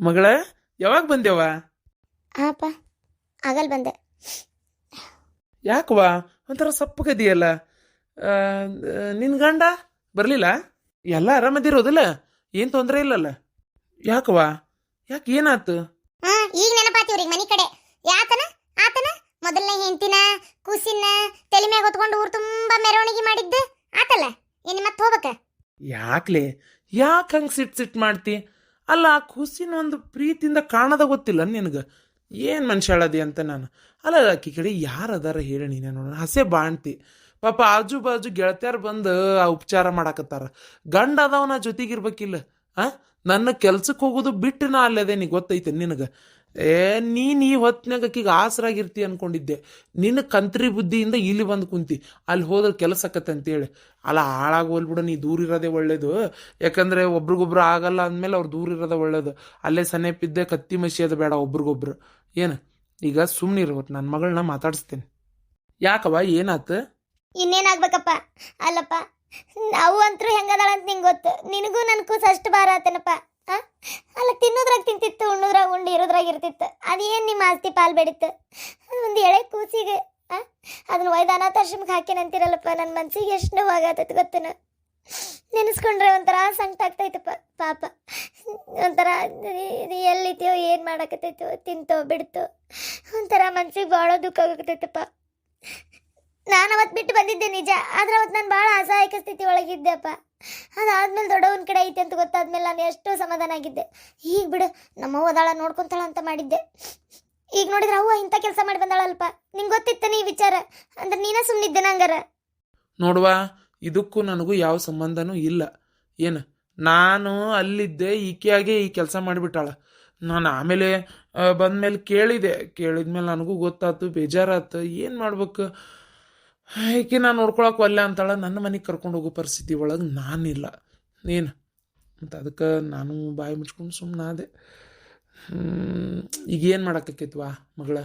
ಮಗಳ ಯಾವಾಗ ಬಂದೇವ? ಹಾಪ ಆಗಲ್ ಬಂದೆ. ಯಾಕವಾ ಒಂಥರ ಸಪ್ಪಗದಿಯಲ್ಲ? ನಿನ್ ಗಂಡ ಬರ್ಲಿಲ್ಲ? ಎಲ್ಲ ಆರಾಮದಿರೋದಿಲ್ಲ? ಏನ್ ತೊಂದರೆ ಇಲ್ಲಲ್ಲ? ಯಾಕವಾ? ಯಾಕೆ ಏನಾತು? ಈಗ ನೆನಪಾತಿವ್ರಿಗೆ ಮನಿ ಕಡೆ ಯಾತನ ಆತನ ಮೊದಲನೇ ಹೆಂಡತಿನ ಕೂಸಿನ ತಲೆ ಮ್ಯಾಗ ಹೊತ್ಕೊಂಡು ಊರು ತುಂಬಾ ಮೆರವಣಿಗೆ ಮಾಡಿದ್ದು ಆತಲ್ಲ. ಇನ್ನು ಮತ್ತೆ ಹೋಗ್ಬೇಕ? ಯಾಕ್ಲೆ ಯಾಕೆ ಹಂಗೆ ಸಿಟ್ ಮಾಡ್ತಿ? ಅಲ್ಲ ಆ ಖುಷಿನ ಒಂದು ಪ್ರೀತಿಯಿಂದ ಕಾಣದ ಗೊತ್ತಿಲ್ಲ ನಿನಗೆ ಏನು ಮನುಷ್ಯಾಳದಿ ಅಂತ ನಾನು. ಅಲ್ಲ ಆಕಿ ಕಡೆ ಯಾರು ಅದಾರ ಹೇಳಿ ನೀನೇ ನೋಡ, ಹಸೆ ಬಾಣ್ತಿ ಪಾಪ. ಆಜು ಬಾಜು ಗೆಳತ್ಯಾರು ಬಂದು ಆ ಉಪಚಾರ ಮಾಡಾಕತ್ತಾರ. ಗಂಡ ಅದವನ ಜೊತೆಗಿರ್ಬೇಕಿಲ್ಲ. ನನ್ನ ಕೆಲ್ಸಕ್ಕೆ ಹೋಗೋದು ಬಿಟ್ಟು ನಾ ಅಲ್ಲದೆ ನೀ ಗೊತ್ತೈತೆ ನಿನಗೆ. ನೀನು ಈ ಹೊತ್ತಿನಾಗ ಆಕಿಗೆ ಆಸರಾಗಿರ್ತಿ ಅನ್ಕೊಂಡಿದ್ದೆ. ನಿನ್ನ ಕಂತ್ರಿ ಬುದ್ಧಿಯಿಂದ ಇಲ್ಲಿ ಬಂದು ಕುಂತಿ, ಅಲ್ಲಿ ಹೋದ್ರೆ ಕೆಲಸ ಆಕತ್ತೆ ಅಂತೇಳಿ. ಅಲ್ಲ ಹಾಳಾಗಿ ಹೋಲ್ಬಿಡು, ನೀ ದೂರ ಇರೋದೇ ಒಳ್ಳೇದು. ಯಾಕಂದರೆ ಒಬ್ರಿಗೊಬ್ರು ಆಗಲ್ಲ ಅಂದಮೇಲೆ ಅವ್ರು ದೂರ ಇರೋದೇ ಒಳ್ಳೇದು. ಅಲ್ಲೇ ಸನೇಪಿದ್ದೆ ಕತ್ತಿ ಮಸಿಯೋದು ಬೇಡ ಒಬ್ರಿಗೊಬ್ರು. ಏನು ಈಗ ಸುಮ್ಮನಿರ್ಬೇಕು, ನನ್ನ ಮಗಳನ್ನ ಮಾತಾಡಿಸ್ತೇನೆ. ಯಾಕವ ಏನಾತು? ಇನ್ನೇನಾಗ್ಬೇಕಪ್ಪ? ಅಲ್ಲಪ್ಪ ನಾವು ಅಂತರೂ ಹೆಂಗದಾಳಂತ ನಿಂಗೆ ಗೊತ್ತು. ನಿನಗೂ ನನ್ಗೂ ಅಷ್ಟು ಭಾರ ಆತನಪ್ಪ. ಅಲ್ಲ ತಿನ್ನೋದ್ರಾಗ ತಿಂತಿತ್ತು, ಉಣ್ಣೋದ್ರಾಗ ಉಂಡು ಇರೋದ್ರಾಗ ಇರ್ತಿತ್ತು. ಅದೇನು ನಿಮ್ಮ ಆಸ್ತಿ ಪಾಲ್ ಬೇಡಿತ್ತು? ಒಂದು ಎಳೆ ಕೂಸಿಗೆ ಅದನ್ನ ಒಯ್ದು ಅನಾಥಾಶ್ರಮಕ್ಕೆ ಹಾಕೇನಂತೀರಲ್ಲಪ್ಪ. ನನ್ನ ಮನ್ಸಿಗೆ ಎಷ್ಟು ನೋವಾಗತ್ತೈತೆ ಗೊತ್ತೇನ? ನೆನೆಸ್ಕೊಂಡ್ರೆ ಒಂಥರ ಸಂಕಟ ಆಗ್ತೈತಪ್ಪ ಪಾಪ. ಒಂಥರ ಎಲ್ಲಿತ್ಯೋ ಏನು ಮಾಡಕತ್ತೈತೋ, ತಿಂತೋ ಬಿಡ್ತೋ, ಒಂಥರ ಮನ್ಸಿಗೆ ಭಾಳ ದುಃಖ ಆಗತೈತಪ್ಪ. ನಾನು ಅವತ್ತು ಬಿಟ್ಟು ಬಂದಿದ್ದೆ ನಿಜ, ಆದ್ರೆ ಅವತ್ತು ನಾನು ಭಾಳ ಅಸಹಾಯಕ ಸ್ಥಿತಿ ಒಳಗಿದ್ದೆಪ್ಪ. ಅದಾದ್ಮೇಲೆ ದೊಡ್ಡವನ ಕಡೆ ಐತೆ ಅಂತ ಗೊತ್ತಾದ್ಮೇಲೆ ನಾನು ಎಷ್ಟೋ ಸಮಾಧಾನ ಆಗಿದ್ದೆ. ಈಗ ಬಿಡು, ನಮ್ಮವ್ವ ಅದಾಳ ನೋಡ್ಕೊಂತಾಳ ಅಂತ ಮಾಡಿದ್ದೆ. ಈಗ ನೋಡಿದ್ರೆ ಅವ್ವ ಇಂಥ ಕೆಲಸ ಮಾಡಿ ಬಂದಾಳಲ್ಪ. ನಿಂಗೆ ಗೊತ್ತಿತ್ತ ನೀ ವಿಚಾರ ಅಂದ್ರೆ ನೀನ ಸುಮ್ಮನಿದ್ದೆ ನಂಗಾರ? ನೋಡುವ, ಇದಕ್ಕೂ ನನಗೂ ಯಾವ ಸಂಬಂಧನೂ ಇಲ್ಲ. ಏನು ನಾನು ಅಲ್ಲಿದ್ದೆ, ಈಕೆಯಾಗೆ ಈ ಕೆಲಸ ಮಾಡಿಬಿಟ್ಟಾಳ. ನಾನು ಆಮೇಲೆ ಬಂದಮೇಲೆ ಕೇಳಿದ್ಮೇಲೆ ನನಗೂ ಗೊತ್ತಾಯ್ತು, ಬೇಜಾರಾಯ್ತು. ಏನು ಮಾಡ್ಬೇಕು? ಈಕೆ ನಾನು ನೋಡ್ಕೊಳಕ್ಕೆ ಒಲ್ಲೆ ಅಂತಾಳ. ನನ್ನ ಮನೆಗೆ ಕರ್ಕೊಂಡು ಹೋಗೋ ಪರಿಸ್ಥಿತಿ ಒಳಗೆ ನಾನಿಲ್ಲ. ಏನು ಮತ್ತು ಅದಕ್ಕೆ ನಾನು ಬಾಯಿ ಮುಚ್ಕೊಂಡು ಸುಮ್ಮನಾದೆ. ಈಗ ಏನು ಮಾಡೋಕ್ಕೈತ್ವಾ ಮಗಳ?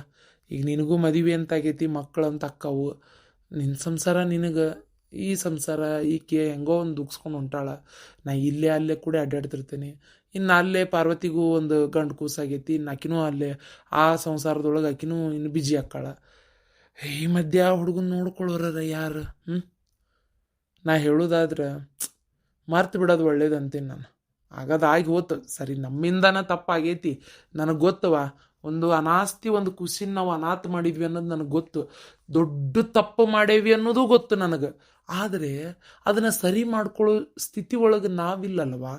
ಈಗ ನಿನಗೂ ಮದುವೆ ಅಂತ ಆಗೈತಿ, ಮಕ್ಕಳು ಅಂತ ಅಕ್ಕವು. ನಿನ್ನ ಸಂಸಾರ ನಿನಗೆ, ಈ ಸಂಸಾರ ಈಕೆ ಹೆಂಗೋ ಒಂದು ದುಗ್ಸ್ಕೊಂಡು ಹೊಂಟಾಳ. ನಾ ಇಲ್ಲೇ ಅಲ್ಲೇ ಕೂಡ ಅಡ್ಡಾಡ್ತಿರ್ತೇನೆ. ಇನ್ನು ಅಲ್ಲೇ ಪಾರ್ವತಿಗೂ ಒಂದು ಗಂಡು ಕೂಸಾಗೈತಿ, ಇನ್ನು ಆಕಿನೂ ಅಲ್ಲೇ ಆ ಸಂಸಾರದೊಳಗೆ ಆಕಿನೂ ಇನ್ನು ಬಿಜಿ ಆಕ್ಕಾಳ. ಈ ಮಧ್ಯ ಹುಡುಗನ ನೋಡ್ಕೊಳ್ಳೋರ ಯಾರು? ನಾ ಹೇಳೋದಾದ್ರೆ ಮರ್ತು ಬಿಡೋದು ಒಳ್ಳೇದಂತೀನಿ ನಾನು. ಆಗೋದಾಗಿ ಹೋತು ಸರಿ, ನಮ್ಮಿಂದನ ತಪ್ಪಾಗೈತಿ ನನಗೆ ಗೊತ್ತವ. ಒಂದು ಅನಾಸ್ತಿ ಒಂದು ಖುಷಿನ ನಾವು ಅನಾಥ ಮಾಡಿದ್ವಿ ಅನ್ನೋದು ನನಗೆ ಗೊತ್ತು. ದೊಡ್ಡ ತಪ್ಪು ಮಾಡೇವಿ ಅನ್ನೋದು ಗೊತ್ತು ನನಗೆ. ಆದರೆ ಅದನ್ನು ಸರಿ ಮಾಡ್ಕೊಳ್ಳೋ ಸ್ಥಿತಿ ಒಳಗೆ ನಾವಿಲ್ಲಲ್ವಾ?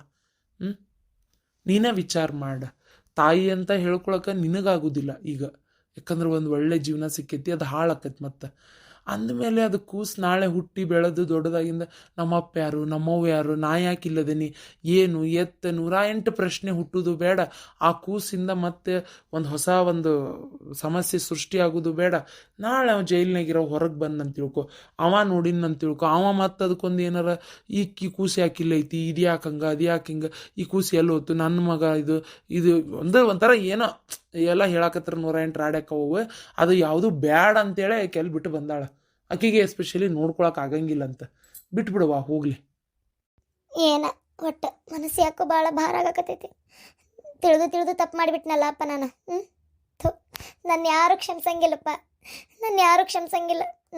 ನೀನೇ ವಿಚಾರ ಮಾಡ. ತಾಯಿ ಅಂತ ಹೇಳ್ಕೊಳಕ್ಕೆ ನಿನಗಾಗೋದಿಲ್ಲ ಈಗ. ಯಾಕಂದ್ರೆ ಒಂದು ಒಳ್ಳೆ ಜೀವನ ಸಿಕ್ಕೈತಿ, ಅದು ಹಾಳಾಕೈತಿ. ಮತ್ತು ಅಂದಮೇಲೆ ಅದು ಕೂಸು ನಾಳೆ ಹುಟ್ಟಿ ಬೆಳೆದು ದೊಡ್ಡದಾಗಿಂದ ನಮ್ಮಪ್ಪ ಯಾರು, ನಮ್ಮವ್ವ ಯಾರು, ನಾ ಯಾಕಿಲ್ಲದೇನಿ, ಏನು ಎತ್ತ 108 ಪ್ರಶ್ನೆ ಹುಟ್ಟೋದು ಬೇಡ. ಆ ಕೂಸಿಂದ ಮತ್ತೆ ಒಂದು ಹೊಸ ಒಂದು ಸಮಸ್ಯೆ ಸೃಷ್ಟಿಯಾಗೋದು ಬೇಡ. ನಾಳೆ ಅವ ಜೈಲಿನಾಗಿರೋ ಹೊರಗೆ ಬಂದಂತ ತಿಳ್ಕೊ, ಅವ ನೋಡಿನಂತ ತಿಳ್ಕೊ, ಅವ ಮತ್ತೆ ಅದಕ್ಕೊಂದು ಏನಾರ ಈ ಕೂಸು ಯಾಕಿಲ್ಲ ಐತಿ, ಇದು ಯಾಕೆ ಹಂಗೆ, ಅದು ಯಾಕೆ ಹಿಂಗೆ, ಈ ಕೂಸು ಎಲ್ಲ ಹೋತು, ನನ್ನ ಮಗ ಇದು ಒಂಥರ ಏನೋ ಎಲ್ಲ ಹೇಳಕತ್ರ 108 ರಾಡ್ಯಾಕವು. ಅದು ಯಾವುದು ಬ್ಯಾಡ ಅಂತೇಳಿ ಕೆಲ್ ಬಿಟ್ಟು ಬಂದಾಳ. ಆಕೆಗೆ ಎಸ್ಪೆಷಲಿ ನೋಡ್ಕೊಳಕ್ಕೆ ಆಗಂಗಿಲ್ಲ ಅಂತ ಬಿಟ್ಬಿಡುವ, ಹೋಗ್ಲಿ. ಏನ ಒಟ್ಟು ಮನಸ್ಸು ಯಾಕೋ ಭಾಳ ಭಾರ ಆಗಕತ್ತೈತಿ. ತಿಳಿದು ತಪ್ಪು ಮಾಡಿಬಿಟ್ನಲ್ಲ ಅಪ್ಪ ನಾನು. ನನ್ನ ಯಾರು ಕ್ಷಮಿಸಂಗಿಲ್ಲಪ್ಪ,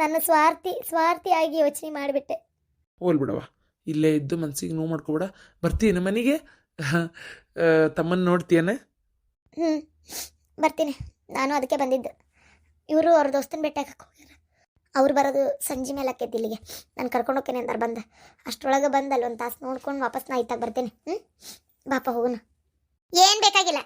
ನನ್ನ ಸ್ವಾರ್ಥಿಯಾಗಿ ಯೋಚನೆ ಮಾಡಿಬಿಟ್ಟೆ. ಹೋಲ್ಬಿಡವ, ಇಲ್ಲೇ ಇದ್ದು ಮನ್ಸಿಗೆ ನೋವು ಮಾಡ್ಕೊಬೇಡ. ಬರ್ತೀನಿ ಮನೆಗೆ, ತಮ್ಮನ್ನು ನೋಡ್ತೀಯನ? ಬರ್ತೀನಿ. ನಾನು ಅದಕ್ಕೆ ಬಂದಿದ್ದು. ಇವರು ಅವ್ರ ದೋಸ್ತನ ಭೇಟಿಯಾಗಕ್ಕೆ ಹೋಗ್ಯಾರ. ಅವ್ರು ಬರೋದು ಸಂಜೆ ಮೇಲೆ ಆಕೈತಿ ಇಲ್ಲಿಗೆ. ನಾನು ಕರ್ಕೊಂಡು ಹೋಗ್ತೇನೆ ಅಂತಾರೆ. ಬಂದೆ ಅಷ್ಟರೊಳಗೆ ಬಂದಲ್ಲಿ ಒಂದು ತಾಸು ನೋಡ್ಕೊಂಡು ವಾಪಸ್ ನಾ ಇತ್ತಾಗ ಬರ್ತೇನೆ. ಬಾಪ ಹೋಗೋಣ. ಏನು ಬೇಕಾಗಿಲ್ಲ.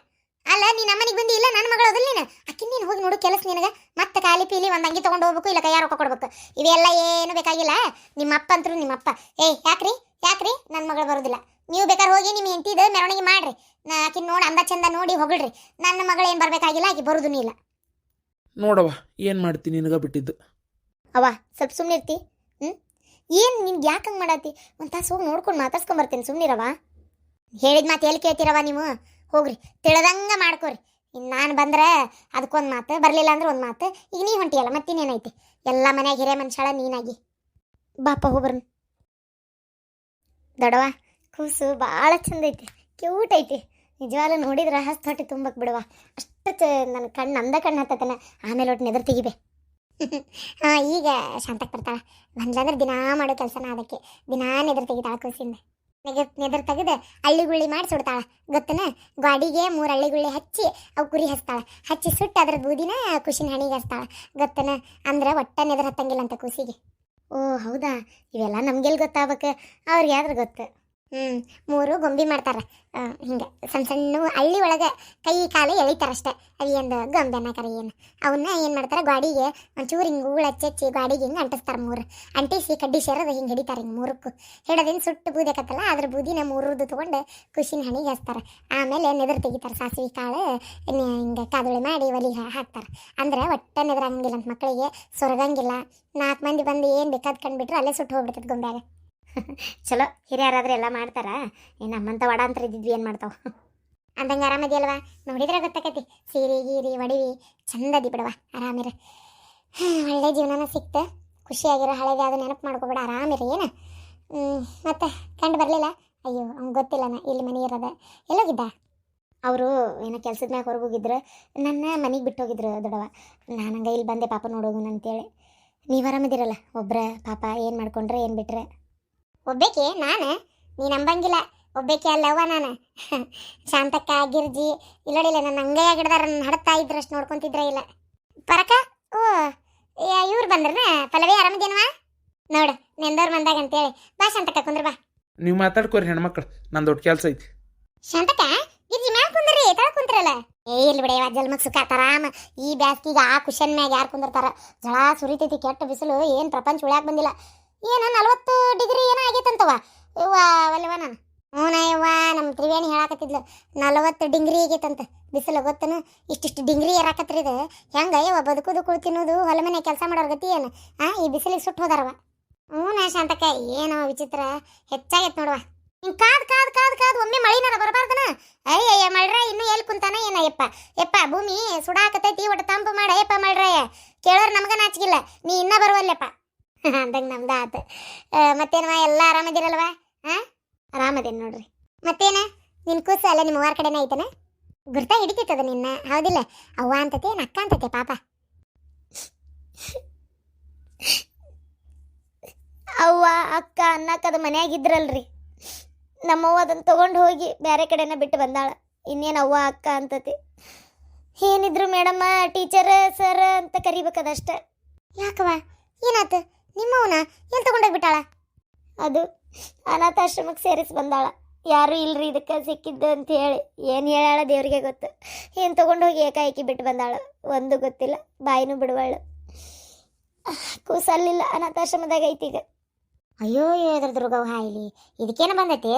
ಅಲ್ಲ ನೀನು ನಮ್ಮನಿಗೆ ಬಂದಿ ಇಲ್ಲ, ನನ್ನ ಮಗಳು ಅದಲ್ಲ ನೀನು. ಅಕ್ಕಿ ನೀನು ಹೋಗಿ ನೋಡು ಕೆಲಸ ನಿನಗೆ. ಮತ್ತೆ ಖಾಲಿ ಪೀಲಿ ಒಂದು ಅಂಗಿ ತೊಗೊಂಡು ಹೋಗ್ಬೇಕು, ಇಲ್ಲ ಕೈಯಾರ ರೊಕ್ಕ ಕೊಡ್ಬೇಕು. ಇವೆಲ್ಲ ಏನು ಬೇಕಾಗಿಲ್ಲ. ನಿಮ್ಮಪ್ಪ ಅಂತರೂ ನಿಮ್ಮಪ್ಪ ಯಾಕ್ರಿ ನನ್ನ ಮಗಳು ಬರೋದಿಲ್ಲ. ನೀವು ಬೇಕಾದ್ರೆ ಹೋಗಿ ನಿಮ್ಮ ಹೆಂಡತಿದು ಮೆರವಣಿಗೆ ಮಾಡ್ರಿ. ಆಕಿ ನೋಡಿ ಅಂದ ಚಂದ ನೋಡಿ ಹೊಗಳ್ರಿ. ನನ್ನ ಮಗಳು ಏನು ಬರಬೇಕಾಗಿಲ್ಲ, ಆಕಿ ಬರೋದೂ ಇಲ್ಲ. ನೋಡವ ಏನು ಮಾಡ್ತೀನಿ, ನಿನಗ ಬಿಟ್ಟಿದ್ದು. ಅವ್ವ ಸ್ವಲ್ಪ ಸುಮ್ಮನೆ ಇರ್ತಿ? ಏನು ನಿನ್ಗೆ ಯಾಕೆ ಹಂಗೆ ಮಾಡತ್ತಿ? ಒಂದು ತಾಸು ಹೋಗಿ ನೋಡ್ಕೊಂಡು ಮಾತಾಡ್ಸ್ಕೊಂಬರ್ತೇನೆ, ಸುಮ್ಮನಿರವ. ಹೇಳಿದ ಮಾತು ಎಲ್ಲಿ ಕೇಳ್ತಿರವ ನೀವು? ಹೋಗ್ರಿ, ತಿಳಿದಂಗೆ ಮಾಡ್ಕೊರಿ. ಇನ್ನು ನಾನು ಬಂದ್ರೆ ಅದಕ್ಕೊಂದು ಮಾತು, ಬರಲಿಲ್ಲ ಅಂದ್ರೆ ಒಂದು ಮಾತು. ಈಗ ನೀ ಹೊಂಟಿಯಲ್ಲ, ಮತ್ತಿನ್ನೇನೈತಿ? ಎಲ್ಲ ಮನ್ಯಾಗ ಹಿರೇ ಮನುಷ್ಯಾಳ ನೀನಾಗಿ. ಬಾಪ ಹೋಗ್ಬರ್ನ. ದೊಡವ ಕೂಸು ಭಾಳ ಚಂದ ಐತಿ, ಕ್ಯೂಟ್ ಐತಿ. ನಿಜವಾಗ್ಲೂ ನೋಡಿದ್ರೆ ಹಸ್ತ್ ಹೊಟ್ಟೆ ತುಂಬಕ್ ಬಿಡುವ ಅಷ್ಟು ನನ್ನ ಕಣ್ಣು ಅಂದ ಕಣ್ಣು ಹತ್ತತನ ಆಮೇಲೆ ಒಟ್ಟು ನೆದರ್ ತೆಗಿಬೆ. ಈಗ ಶಾಂತಕ್ಕೆ ಬರ್ತಾಳ ಬಂದ್ಲಂದ್ರೆ ದಿನಾ ಮಾಡೋ ಕೆಲಸನ ಅದಕ್ಕೆ ದಿನಾ ನೆದರ್ ತೆಗಿತಾಳ ಕೂಸಿಂದ ನೆದರ್ ತೆಗೆದು ಹಳ್ಳಿಗುಳ್ಳಿ ಮಾಡಿ ಸುಡ್ತಾಳ ಗೊತ್ತನ. ಗಾಡಿಗೆ 3 ಹಳ್ಳಿಗುಳ್ಳಿ ಹಚ್ಚಿ ಅವು ಕುರಿ ಹಚ್ತಾಳ, ಹಚ್ಚಿ ಸುಟ್ಟು ಅದ್ರ ಬೂದಿನ ಖುಷಿನ ಹಣಿಗೆ ಹಚ್ತಾಳ ಗೊತ್ತನ. ಅಂದ್ರೆ ಒಟ್ಟ ನೆದರ್ ಹತ್ತಂಗಿಲ್ಲ ಅಂತ ಕೂಸಿಗೆ. ಓ ಹೌದಾ, ಇವೆಲ್ಲ ನಮ್ಗೆಲ್ಲಿ ಗೊತ್ತಾಗಬೇಕು, ಅವ್ರಿಗೆ ಯಾವ್ದು ಗೊತ್ತು. 3 ಗೊಂಬಿ ಮಾಡ್ತಾರೆ ಹಿಂಗೆ ಸಣ್ಣ ಸಣ್ಣ ಹಳ್ಳಿ ಒಳಗೆ ಕೈ ಕಾಲು ಎಳಿತಾರಷ್ಟೆ. ಅವೇನು ಗೊಂಬೆನ ಕರಿ ಏನು ಅವನ್ನ ಏನು ಮಾಡ್ತಾರೆ, ಗಾಡಿಗೆ ಒಂಚೂರು ಹಿಂಗೆ ಹೂಳು ಹಚ್ಚಿ ಗಾಡಿಗೆ ಹಿಂಗೆ ಅಂಟಿಸ್ತಾರೆ. 3 ಅಂಟಿಸಿ ಕಡ್ಡಿ ಸೇರೋದು ಹಿಂಗೆ ಹಿಡಿತಾರೆ. ಹಿಂಗೆ 3ಕ್ಕೂ ಹಿಡೋದೇನು ಸುಟ್ಟು ಬೂದಕತ್ತಲ್ಲ ಅದ್ರ ಬೂದಿನ 3 ತೊಗೊಂಡು ಖುಷಿನ ಹಣಿಗೆ ಹಚ್ತಾರೆ. ಆಮೇಲೆ ನೆದರ್ ತೆಗಿತಾರೆ, ಸಾಸಿವೆ ಕಾಳು ಹಿಂಗೆ ಕಾದುಳಿ ಮಾಡಿ ಒಲಿಗೆ ಹಾಕ್ತಾರೆ. ಅಂದ್ರೆ ಒಟ್ಟ ನೆದರಂಗಿಲ್ಲ ಅಂತ ಮಕ್ಕಳಿಗೆ, ಸೊರಗಂಗಿಲ್ಲ. 4 ಮಂದಿ ಬಂದು ಏನು ಬೇಕಾದ್ ಕಂಡುಬಿಟ್ರೆ ಅಲ್ಲೇ ಸುಟ್ಟು ಹೋಗ್ಬಿಡ್ತದೆ ಗೊಂಬ್ಯಾಗ. ಚಲೋ ಹಿರಿಯರಾದ್ರೆ ಎಲ್ಲ ಮಾಡ್ತಾರ, ನಮ್ಮಂತ ವಡ ಅಂತ ಇದ್ದಿದ್ವಿ ಏನು ಮಾಡ್ತಾವ. ಅಂದಂಗೆ ಆರಾಮದಿಯಲ್ವಾ, ನೋಡಿದ್ರೆ ಗೊತ್ತಾಕತಿ. ಸೀರೆ ಗೀರಿ ಒಡಿವಿ ಚಂದದಿ ಬಿಡವ, ಆರಾಮಿರ. ಒಳ್ಳೆ ಜೀವನನ ಸಿಕ್ತು, ಖುಷಿಯಾಗಿರೋ ಹಳೆಗೆ ಅದು ನೆನಪು ಮಾಡ್ಕೊಬೇಡ, ಆರಾಮಿರಿ. ಏನು ಮತ್ತೆ ಕಂಡು ಬರಲಿಲ್ಲ? ಅಯ್ಯೋ ಅವ್ನು ಗೊತ್ತಿಲ್ಲನ ಇಲ್ಲಿ ಮನೆ ಇರೋದ. ಎಲ್ಲೋಗಿದ್ದ? ಅವರು ಏನೋ ಕೆಲ್ಸದ ಮ್ಯಾಗ ಹೊರಗೋಗಿದ್ರು, ನನ್ನ ಮನೆಗೆ ಬಿಟ್ಟು ಹೋಗಿದ್ರು ದೊಡ್ಡವ. ನಾನು ಹಂಗೆ ಇಲ್ಲಿ ಬಂದೆ ಪಾಪ ನೋಡೋಗುನ ಅಂತೇಳಿ. ನೀವು ಆರಾಮದಿರಲ್ಲ ಒಬ್ರ ಪಾಪ, ಏನು ಮಾಡ್ಕೊಂಡ್ರೆ ಏನು ಬಿಟ್ರೆ? ಒಬ್ಬೇಕೆ ನಾನು? ನೀನು ನಂಬಂಗಿಲ್ಲ, ಒಬ್ಬೇಕೆ ಅಲ್ಲವ್ವ ನಾನು. ಶಾಂತಕ್ಕ ಗಿರ್ಜಿ ಇಲ್ಲೋಡಿಲ್ಲ ನನ್ನ ಅಂಗೈಯ ಗಿಡದಾರ ನನ್ನ ಹಡ್ತಾ ಇದ್ರಷ್ಟು ನೋಡ್ಕೊತಿದ್ರ ಇಲ್ಲ ಪರಕ. ಓ ಇವ್ರು ಬಂದ್ರನ ಪಲ್ಲವಿ, ಆರಾಮದೇನವಾ? ನೋಡು ನೆಂದವ್ರು ಬಂದಾಗ ಅಂತೇಳಿ. ಬಾ ಶಾಂತಕ್ಕ ಕುಂದ್ರ ಬಾ. ನೀವು ಮಾತಾಡ್ಕೋರಿ ಹೆಣ್ಮಕ್ಳು, ನಂದು ದೊಡ್ಡ ಕೆಲಸ ಐತಿ. ಶಾಂತಕ್ಕ ಗಿರ್ಜಿ ಮ್ಯಾಗ ಕುಂದ್ರಿ, ತಳ ಕುಂತ್ರಲ್ಲ. ಇಲ್ಲಿ ಬಿಡ ಜಲ್ಮಕ್ ಸುಖ ತರಾಮ. ಈ ಬ್ಯಾಸ್ಗಿಗೆ ಆ ಕುಶನ್ ಮ್ಯಾಗ ಯಾರು ಕುಂದಿರ್ತಾರ? ಜಳ ಸುರಿತೈತಿ, ಕೆಟ್ಟ ಬಿಸಿಲು, ಏನು ಪ್ರಪಂಚ ಉಳ್ಯಾಕ ಬಂದಿಲ್ಲ. ಏನು 40 ಡಿಗ್ರಿ ಏನೋ ಆಗೈತಂತವ ಇವ್ವ ಅಲ್ಲವ. ನಾನು ಹ್ಞೂನಯ್ಯವ್ವ, ನಮ್ಮ ತ್ರಿವೇಣಿ ಹೇಳಾಕತ್ತಿದ್ಲು 40 ಡಿಗ್ರಿ ಆಗೈತಂತ ಬಿಸಿಲು. ಗೊತ್ತನು ಇಷ್ಟಿಷ್ಟು ಡಿಗ್ರಿ ಏರಾಕತ್ರಿ ಇದು ಹೆಂಗೆ ಯವ್ವ ಬದುಕುದು ಕುಳು ತಿನ್ನೋದು ಹೊಲ ಮನೆ ಕೆಲಸ ಮಾಡೋರ್ ಗತಿ ಏನು? ಈ ಬಿಸಿಲಿಗೆ ಸುಟ್ಟು ಹೋದಾರವ. ಹ್ಞೂ ಶಾಂತಕ್ಕ, ಏನೋ ವಿಚಿತ್ರ ಹೆಚ್ಚಾಗೈತೆ ನೋಡುವ. ಹಿಂಗೆ ಕಾದ್ ಒಮ್ಮೆ ಮಳಿನಾರ ಬರಬಾರ್ದನ? ಅಯ್ಯಯ್ಯ ಮಳ್ರ ಇನ್ನೂ ಎಲ್ಲಿ ಕುಂತಾನ ಏನ? ಯಪ್ಪ ಭೂಮಿ ಸುಡಾಕತೈತಿ, ಒಟ್ಟು ತಂಪು ಮಾಡ ಯಪ್ಪ ಮಳ್ರಯ್ಯ. ಕೇಳೋರು ನಮ್ಗ ನಾಚಿಕಿಲ್ಲ, ನೀ ಇನ್ನ ಬರುವಲ್ಲಪ್ಪ. ಅಂದಂಗೆ ನಮ್ದು ಆತು. ಮತ್ತೇನವ ಎಲ್ಲ ಆರಾಮದಿರಲ್ವಾ? ಆರಾಮದೇನು ನೋಡ್ರಿ. ಮತ್ತೇನ ನಿನ್ನ ಕೂಸ ಅಲ್ಲ ನಿಮ್ಮ ವಾರ ಕಡೆನೇ ಐತನ? ಗುರ್ತಾ ಹಿಡಿತೈತದ ನಿನ್ನ, ಹೌದಿಲ್ಲ? ಅವ್ವ ಅಂತತೆ ಅಕ್ಕ ಅಂತತೆ ಪಾಪ. ಅವ್ವ ಅಕ್ಕ ಅನ್ನಕ್ಕದ ಮನ್ಯಾಗಿದ್ರಲ್ರಿ, ನಮ್ಮವ್ವ ಅದನ್ನು ತೊಗೊಂಡು ಹೋಗಿ ಬೇರೆ ಕಡೆನ ಬಿಟ್ಟು ಬಂದಾಳ. ಇನ್ನೇನು ಅವ್ವ ಅಕ್ಕ ಅಂತತಿ. ಏನಿದ್ರು ಮೇಡಮ್ಮ ಟೀಚರ್ ಸರ್ ಅಂತ ಕರಿಬೇಕದಷ್ಟೆ. ಯಾಕವ ಏನಾತು? ನಿಮ್ಮವನ ಎಲ್ಲಿ ತೊಗೊಂಡೋಗ್ಬಿಟ್ಟಾಳ? ಅದು ಅನಾಥಾಶ್ರಮಕ್ಕೆ ಸೇರಿಸಿ ಬಂದಾಳ. ಯಾರೂ ಇಲ್ರಿ ಇದಕ್ಕೆ ಸಿಕ್ಕಿದ್ದು ಅಂತ ಹೇಳಿ. ಏನು ಹೇಳಾಳ ದೇವ್ರಿಗೆ ಗೊತ್ತು. ಏನು ತೊಗೊಂಡೋಗಿ ಏಕಾಏಕಿ ಬಿಟ್ಟು ಬಂದಾಳ, ಒಂದು ಗೊತ್ತಿಲ್ಲ, ಬಾಯಿನೂ ಬಿಡುವಳು. ಕೂಸಲ್ಲಿಲ್ಲ, ಅನಾಥಾಶ್ರಮದಾಗ ಐತೀಗ. ಅಯ್ಯೋ ಎದ್ರ ದುರ್ಗವ ಹಾಯ್ಲಿ, ಇದಕ್ಕೇನು ಬಂದೈತಿ?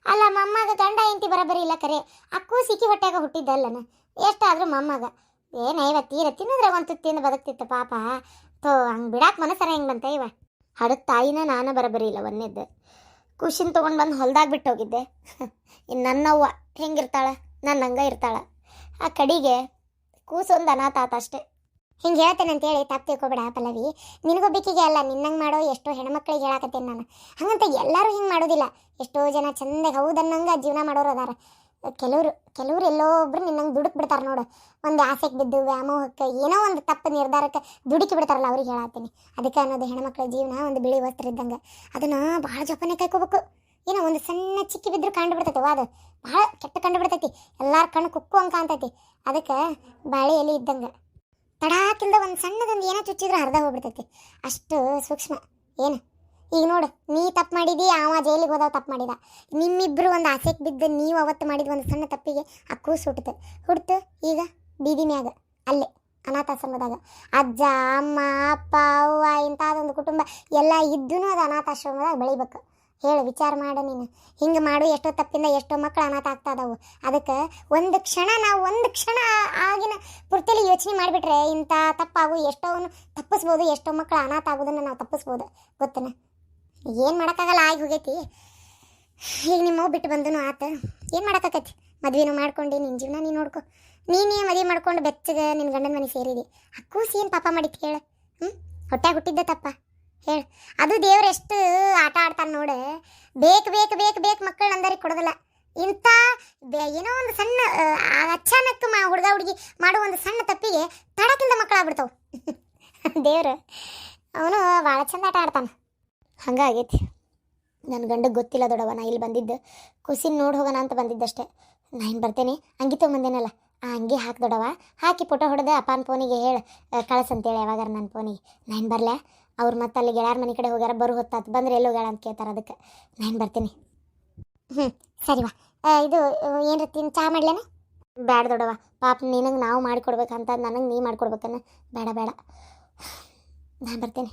ಅಲ್ಲ ಮೊಮ್ಮಗ ಗಂಡ ಹೆಂಡತಿ ಬರಬರಿ ಇಲ್ಲ ಕರೆ, ಅಕ್ಕೂ ಸಿಕ್ಕಿ ಹೊಟ್ಟಾಗ ಹುಟ್ಟಿದ್ದಲ್ಲನ. ಎಷ್ಟಾದ್ರೂ ಮೊಮ್ಮಗ ಏನೈವ ತೀರ ತಿನ್ನಿದ್ರೆ ಒಂದು ತಿಂದು ಬದುಕ್ತಿತ್ತು ಪಾಪ. ಹಂಗೆ ಬಿಡಾಕ ಮನಸ್ಸರ ಹೆಂಗೆ ಬಂತ ಇವ? ಹಡದ ತಾಯಿನ ನಾನು ಬರಬರಿ ಇಲ್ಲ ಒಂದೇದ್ದು. ಖುಷಿನ ತೊಗೊಂಡು ಬಂದು ಹೊಲ್ದಾಗ ಬಿಟ್ಟು ಹೋಗಿದ್ದೆ. ಇನ್ನು ನನ್ನವ್ವ ಹೆಂಗಿರ್ತಾಳೆ? ನನ್ನ ಹಂಗೆ ಇರ್ತಾಳೆ. ಆ ಕಡೆಗೆ ಕೂಸೊಂದು ಅನಾಥ ಆತ ಅಷ್ಟೇ. ಹಿಂಗೆ ಹೇಳ್ತೇನೆ ಅಂತೇಳಿ ತಪ್ಪು ತಿಳ್ಕೊಬೇಡ ಪಲ್ಲವಿ. ನಿನಗೊಬ್ಬಿಕಿಗೆ ಅಲ್ಲ, ನಿನ್ನಂಗೆ ಮಾಡೋ ಎಷ್ಟೋ ಹೆಣ್ಮಕ್ಳಿಗೆ ಹೇಳಾಕತ್ತೇನೆ ನಾನು. ಹಂಗಂತ ಎಲ್ಲರೂ ಹಿಂಗೆ ಮಾಡೋದಿಲ್ಲ. ಎಷ್ಟೋ ಜನ ಚಂದಾಗಿ ಹೌದನ್ನಂಗೆ ಜೀವನ ಮಾಡೋರು ಅದಾರ. ಕೆಲವ್ರು ಎಲ್ಲೋ ಒಬ್ರು ನಿನ್ನಂಗೆ ದುಡುಕ್ ಬಿಡ್ತಾರೆ ನೋಡು. ಒಂದು ಆಸೆಗೆ ಬಿದ್ದು ವ್ಯಾಮೋಹಕ್ಕೆ ಏನೋ ಒಂದು ತಪ್ಪು ನಿರ್ಧಾರಕ್ಕೆ ದುಡುಕಿ ಬಿಡ್ತಾರಲ್ಲ, ಅವ್ರಿಗೆ ಹೇಳತ್ತೀನಿ. ಅದಕ್ಕೆ ಅನ್ನೋದು ಹೆಣ್ಮಕ್ಳ ಜೀವನ ಒಂದು ಬಿಳಿ ವಸ್ತ್ರ ಇದ್ದಂಗೆ, ಅದನ್ನು ಭಾಳ ಜೋಪಾನ ಕಾಯ್ಕೋಬೇಕು. ಏನೋ ಒಂದು ಸಣ್ಣ ಚಿಕ್ಕಿ ಬಿದ್ದರೂ ಕಂಡು ಬಿಡ್ತೈತೆ, ಅದು ಭಾಳ ಕೆಟ್ಟ ಕಂಡು ಬಿಡ್ತೈತಿ. ಎಲ್ಲರ ಕಣ್ಣು ಕುಕ್ಕು ಅಂಕ ಅಂತೈತಿ. ಅದಕ್ಕೆ ಬಾಳೆ ಎಲೆ ಇದ್ದಂಗೆ ತಡಾಕಿಂದ ಒಂದು ಸಣ್ಣದೊಂದು ಏನೋ ಚುಚ್ಚಿದ್ರೆ ಅರ್ಧ ಹೋಗ್ಬಿಡ್ತೈತಿ. ಅಷ್ಟು ಸೂಕ್ಷ್ಮ. ಏನು ಈಗ ನೋಡು, ನೀ ತಪ್ಪು ಮಾಡಿದಿ, ಅವ ಜೈಲಿಗೆ ಹೋದಾಗ ತಪ್ಪು ಮಾಡಿದ. ನಿಮ್ಮಿಬ್ಬರು ಒಂದು ಆಸೆಗೆ ಬಿದ್ದು ನೀವು ಅವತ್ತು ಮಾಡಿದ ಒಂದು ಸಣ್ಣ ತಪ್ಪಿಗೆ ಆ ಕೂಸು ಹುಡ್ತು ಈಗ ಬೀದಿ ಮ್ಯಾಗ ಅಲ್ಲೇ ಅನಾಥಾಶ್ರಮದಾಗ ಅಜ್ಜ ಅಮ್ಮ ಅಪ್ಪ ಅವ್ವ ಇಂಥದ್ದೊಂದು ಕುಟುಂಬ ಎಲ್ಲ ಇದ್ದೂ ಅದು ಅನಾಥಾಶ್ರಮದಾಗ ಬೆಳಿಬೇಕು. ಹೇಳು, ವಿಚಾರ ಮಾಡು ನೀನು. ಹಿಂಗೆ ಮಾಡು, ಎಷ್ಟೋ ತಪ್ಪಿಂದ ಎಷ್ಟೋ ಮಕ್ಕಳು ಅನಾಥ ಆಗ್ತಾ ಇದಾವು. ಅದಕ್ಕೆ ಒಂದು ಕ್ಷಣ ಆಗಿನ ಪೂರ್ತಿಯಲ್ಲಿ ಯೋಚನೆ ಮಾಡಿಬಿಟ್ರೆ ಇಂಥ ತಪ್ಪಾಗು ಎಷ್ಟೋವನ್ನು ತಪ್ಪಿಸ್ಬೋದು. ಎಷ್ಟೋ ಮಕ್ಕಳು ಅನಾಥ ಆಗೋದನ್ನು ನಾವು ತಪ್ಪಿಸ್ಬೋದು. ಗೊತ್ತನ? ಏನು ಮಾಡೋಕ್ಕಾಗಲ್ಲ, ಆಗಿ ಹೋಗೈತಿ. ಈಗ ನಿಮ್ಮವ್ ಬಿಟ್ಟು ಬಂದನು ಆತ, ಏನು ಮಾಡೋಕ್ಕಾಗೈತಿ? ಮದುವೆನೂ ಮಾಡ್ಕೊಂಡು ನಿನ್ನ ಜೀವನ ನೀನು ನೋಡ್ಕೊ. ನೀನೇ ಮದುವೆ ಮಾಡ್ಕೊಂಡು ಬೆಚ್ಚಗೆ ನಿನ್ನ ಗಂಡನ ಮನೆ ಸೇರಿದಿ. ಆ ಕೂಸು ಏನು ಪಾಪ ಮಾಡಿತ್ತು ಹೇಳು? ಹೊಟ್ಟೆ ಹುಟ್ಟಿದ್ದ ತಪ್ಪ ಹೇಳು? ಅದು ದೇವ್ರು ಎಷ್ಟು ಆಟ ಆಡ್ತಾನೆ ನೋಡು. ಬೇಕು ಮಕ್ಕಳು ಅಂದರಿಗೆ ಕೊಡೋದಿಲ್ಲ. ಇಂಥ ಏನೋ ಒಂದು ಸಣ್ಣ ಅಚಾನಕ್ ಹುಡುಗ ಹುಡುಗಿ ಮಾಡೋ ಒಂದು ಸಣ್ಣ ತಪ್ಪಿಗೆ ತಡಕಿಂದ ಮಕ್ಕಳಾಗ್ಬಿಡ್ತಾವ. ದೇವ್ರು ಅವನು ಭಾಳ ಚಂದ ಆಟ ಆಡ್ತಾನೆ. ಹಂಗಾಗೈತಿ. ನನ್ನ ಗಂಡಗೆ ಗೊತ್ತಿಲ್ಲ ದೊಡವ, ನಾ ಇಲ್ಲಿ ಬಂದಿದ್ದು ಖುಷಿನ ನೋಡಿ ಹೋಗೋಣ ಅಂತ ಬಂದಿದ್ದಷ್ಟೇ. ನಾ ಇನ್ನು ಬರ್ತೇನೆ. ಅಂಗಿ ತೊಗೊಂಬಂದೇನಲ್ಲ, ಆ ಅಂಗಿ ಹಾಕಿ ದೊಡವ, ಹಾಕಿ ಫೋಟೋ ಹೊಡೆದೆ ಅಪ್ಪನ ಫೋನಿಗೆ ಹೇಳಿ ಕಳಿಸಂತೇಳಿ ಯಾವಾಗಾರ ನನ್ನ ಫೋನಿಗೆ. ನಾನು ಬರಲೇ, ಅವ್ರು ಮತ್ತೆ ಅಲ್ಲಿ ಗೆಳೆಯರ ಮನೆ ಕಡೆ ಹೋಗ್ಯಾರ, ಬರು ಹೊತ್ತಾತು, ಬಂದರೆ ಎಲ್ಲೋ ಗೆಳ ಅಂತ ಕೇಳ್ತಾರೆ, ಅದಕ್ಕೆ ನಾನು ಬರ್ತೀನಿ. ಸರಿವಾ. ಇದು ಏನು ತಿನ್ ಚಹಾ ಮಾಡ್ಲೇನ? ಬೇಡ ದೊಡವ, ಪಾಪ ನಿನಗೆ ನಾವು ಮಾಡಿಕೊಡ್ಬೇಕಂತ ನನಗೆ ನೀ ಮಾಡಿಕೊಡ್ಬೇಕನ್ನ. ಬೇಡ ಬೇಡ, ನಾನು ಬರ್ತೇನೆ.